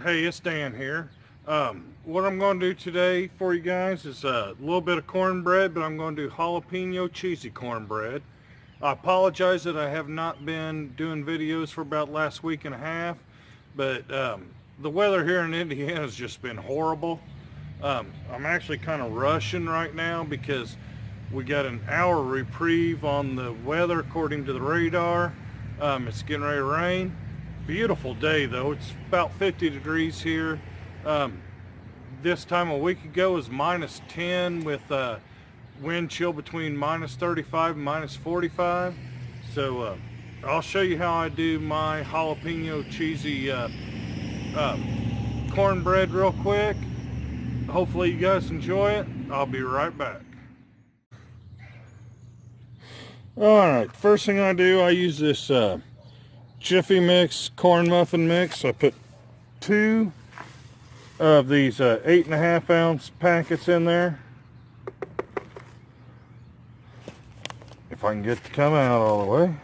Hey, it's Dan here. What I'm going to do today for you guys is a little bit of cornbread, but I'm going to do jalapeno cheesy cornbread. I apologize that I have not been doing videos for about last week and a half, but the weather here in Indiana has just been horrible. I'm actually kind of rushing right now because we got an hour reprieve on the weather according to the radar. It's getting ready to rain. Beautiful day though. It's about 50 degrees here. This time a week ago was minus 10 with wind chill between minus 35 and minus 45. So I'll show you how I do my jalapeno cheesy cornbread real quick. Hopefully you guys enjoy it. I'll be right back. Alright, first thing I do, I use this Jiffy Mix corn muffin mix. I put 2 of these 8.5 ounce packets in there. If I can get it to come out all the way.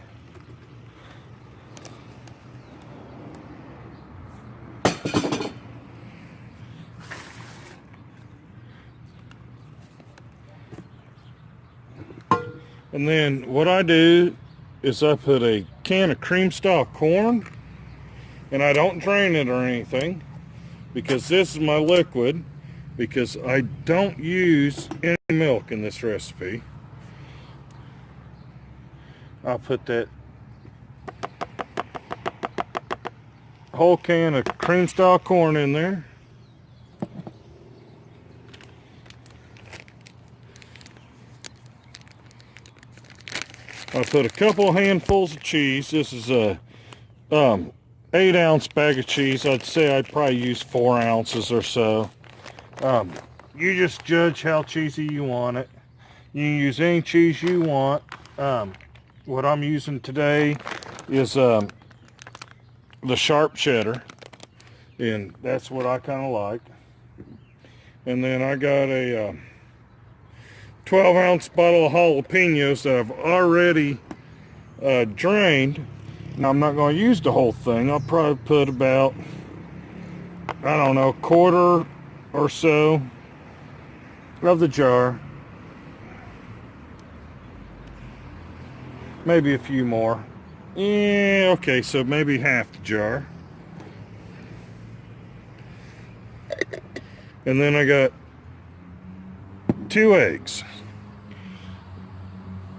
And then what I do is I put a can of cream style corn, and I don't drain it or anything because this is my liquid, because I don't use any milk in this recipe. I'll put that whole can of cream style corn in there. I put a couple handfuls of cheese. This is a 8 ounce bag of cheese. I'd say I'd probably use 4 ounces or so. You just judge how cheesy you want it. You can use any cheese you want. What I'm using today is the sharp cheddar, and that's what I kind of like. And then I got a 12 ounce bottle of jalapenos that I've already drained. Now I'm not going to use the whole thing. I'll probably put about, I don't know, a quarter or so of the jar. Maybe a few more. Yeah, okay, so maybe half the jar. And then I got 2 eggs.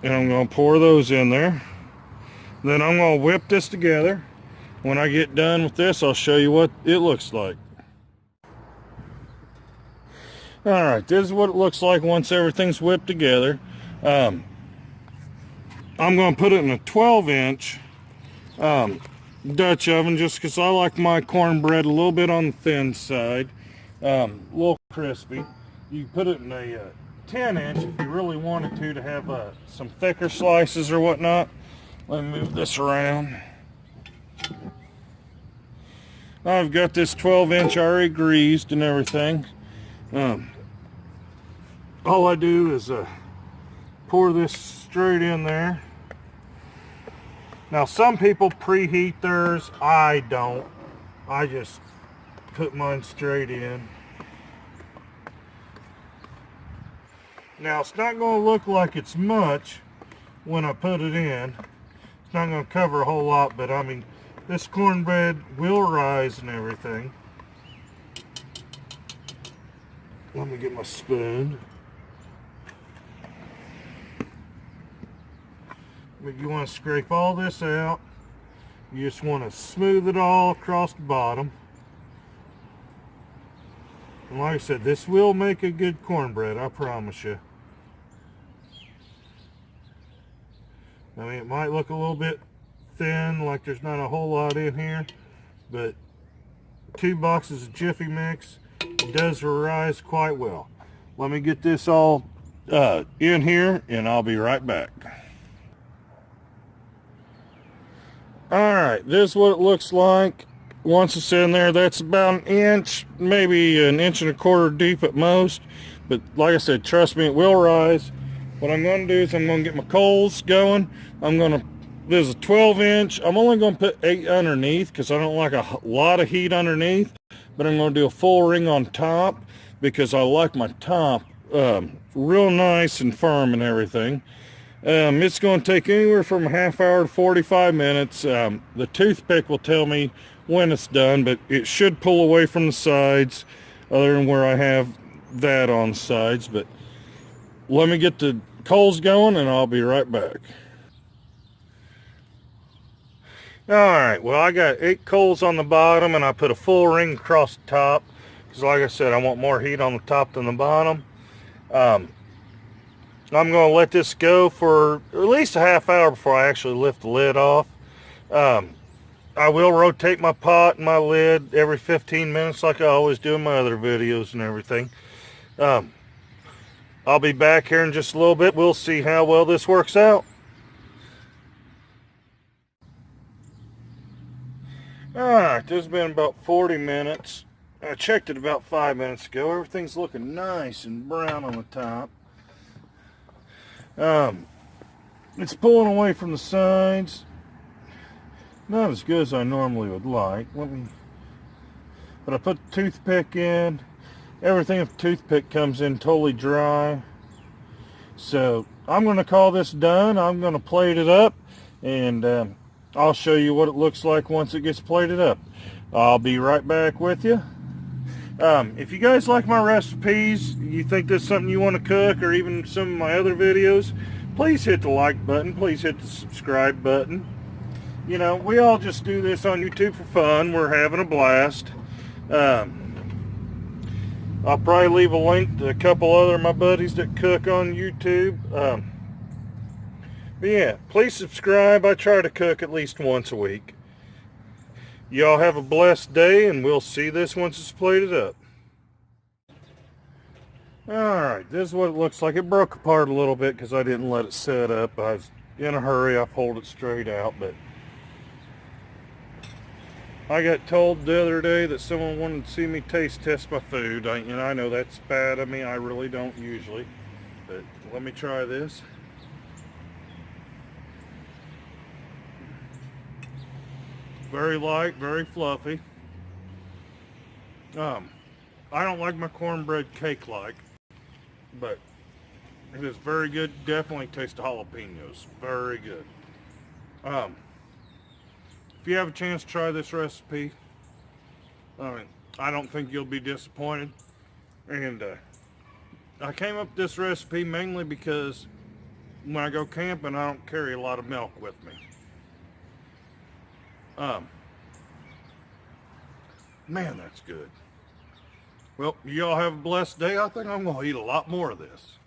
And I'm going to pour those in there. Then I'm going to whip this together. When I get done with this, I'll show you what it looks like. Alright, this is what it looks like once everything's whipped together. I'm going to put it in a 12-inch Dutch oven just because I like my cornbread a little bit on the thin side. A little crispy. You can put it in a 10-inch if you really wanted to have some thicker slices or whatnot. Let me move this around. I've got this 12-inch already greased and everything. All I do is pour this straight in there. Now some people preheat theirs. I don't. I just put mine straight in. Now it's not going to look like it's much when I put it in. It's not going to cover a whole lot, but I mean, this cornbread will rise and everything. Let me get my spoon. But you want to scrape all this out. You just want to smooth it all across the bottom. And like I said, this will make a good cornbread, I promise you. I mean, it might look a little bit thin, like there's not a whole lot in here, but 2 boxes of Jiffy Mix does rise quite well. Let me get this all in here, and I'll be right back. Alright, this is what it looks like once it's in there. That's about 1 inch, maybe 1.25 inches deep at most, but like I said, trust me, it will rise. What I'm going to do is I'm going to get my coals going. There's a 12-inch. I'm only going to put 8 underneath because I don't like a lot of heat underneath. but I'm going to do a full ring on top because I like my top real nice and firm and everything. It's going to take anywhere from a half hour to 45 minutes. The toothpick will tell me when it's done, but it should pull away from the sides other than where I have that on the sides. But let me get the coals going and I'll be right back. Alright, well, I got 8 coals on the bottom and I put a full ring across the top because, like I said, I want more heat on the top than the bottom. I'm going to let this go for at least a half hour before I actually lift the lid off. I will rotate my pot and my lid every 15 minutes like I always do in my other videos and everything. I'll be back here in just a little bit. We'll see how well this works out. Alright, this has been about 40 minutes. I checked it about 5 minutes ago. Everything's looking nice and brown on the top. It's pulling away from the sides. Not as good as I normally would like. But I put the toothpick in. Everything with the toothpick comes in totally dry. So I'm going to call this done. I'm going to plate it up and I'll show you what it looks like once it gets plated up. I'll be right back with you. If you guys like my recipes, you think this is something you want to cook, or even some of my other videos, please hit the like button. Please hit the subscribe button. You know, we all just do this on YouTube for fun. We're having a blast. I'll probably leave a link to a couple other of my buddies that cook on YouTube. But yeah, please subscribe. I try to cook at least once a week. Y'all have a blessed day, and we'll see this once it's plated up. Alright, this is what it looks like. It broke apart a little bit because I didn't let it set up. I was in a hurry. I pulled it straight out, but I got told the other day that someone wanted to see me taste test my food. I know that's bad of me. I really don't usually, but let me try this. Very light, very fluffy. I don't like my cornbread cake-like, but it is very good. Definitely taste the jalapenos. Very good. If you have a chance to try this recipe, I don't think you'll be disappointed. And I came up with this recipe mainly because when I go camping, I don't carry a lot of milk with me. Man, that's good. Well, y'all have a blessed day. I think I'm going to eat a lot more of this.